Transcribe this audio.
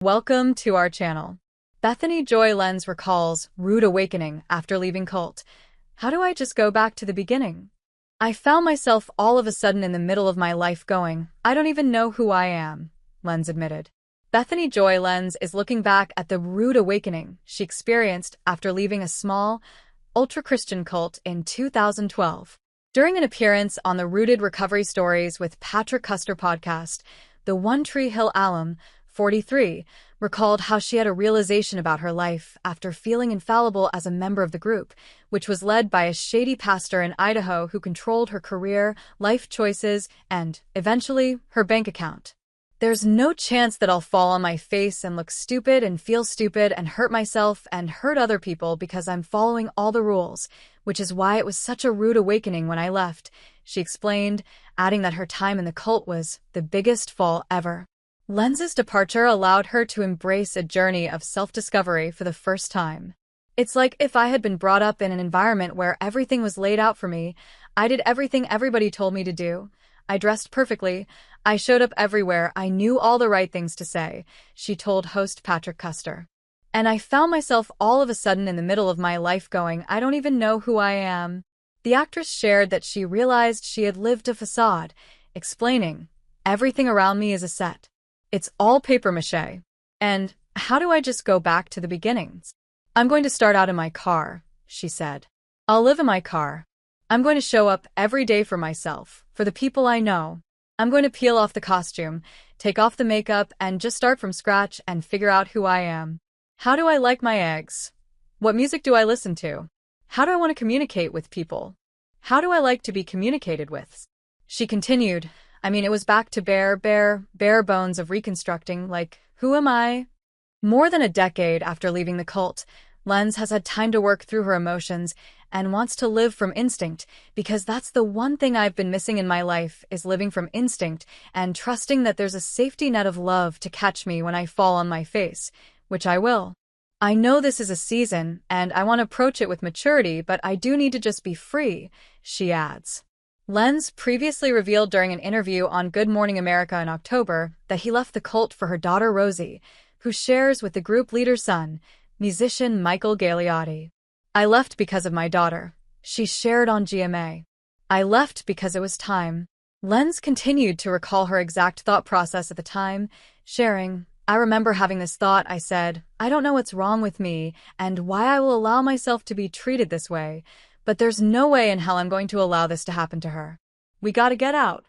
Welcome to our channel. Bethany Joy Lenz recalls rude awakening after leaving cult. How do I just go back to the beginning? I found myself all of a sudden in the middle of my life going, I don't even know who I am, Lenz admitted. Bethany Joy Lenz is looking back at the rude awakening she experienced after leaving a small, ultra-Christian cult in 2012. During an appearance on the Rooted Recovery Stories with Patrick Custer podcast, the One Tree Hill alum, 43, recalled how she had a realization about her life after feeling infallible as a member of the group, which was led by a shady pastor in Idaho who controlled her career, life choices, and, eventually, her bank account. There's no chance that I'll fall on my face and look stupid and feel stupid and hurt myself and hurt other people because I'm following all the rules, which is why it was such a rude awakening when I left, she explained, adding that her time in the cult was the biggest fall ever. Lenz's departure allowed her to embrace a journey of self-discovery for the first time. It's like if I had been brought up in an environment where everything was laid out for me, I did everything everybody told me to do. I dressed perfectly. I showed up everywhere. I knew all the right things to say, she told host Patrick Custer. And I found myself all of a sudden in the middle of my life going, I don't even know who I am. The actress shared that she realized she had lived a facade, explaining, everything around me is a set. It's all papier-mâché. And how do I just go back to the beginnings? I'm going to start out in my car, she said. I'll live in my car. I'm going to show up every day for myself, for the people I know. I'm going to peel off the costume, take off the makeup, and just start from scratch and figure out who I am. How do I like my eggs? What music do I listen to? How do I want to communicate with people? How do I like to be communicated with? She continued, it was back to bare bones of reconstructing, like, who am I? More than a decade after leaving the cult, Lenz has had time to work through her emotions and wants to live from instinct, because that's the one thing I've been missing in my life, is living from instinct and trusting that there's a safety net of love to catch me when I fall on my face, which I will. I know this is a season, and I want to approach it with maturity, but I do need to just be free, she adds. Lenz previously revealed during an interview on Good Morning America in October that he left the cult for her daughter Rosie, who shares with the group leader's son, musician Michael Gagliotti. I left because of my daughter, she shared on GMA. I left because it was time. Lenz continued to recall her exact thought process at the time, sharing, I remember having this thought. I said, I don't know what's wrong with me and why I will allow myself to be treated this way, but there's no way in hell I'm going to allow this to happen to her. We gotta get out.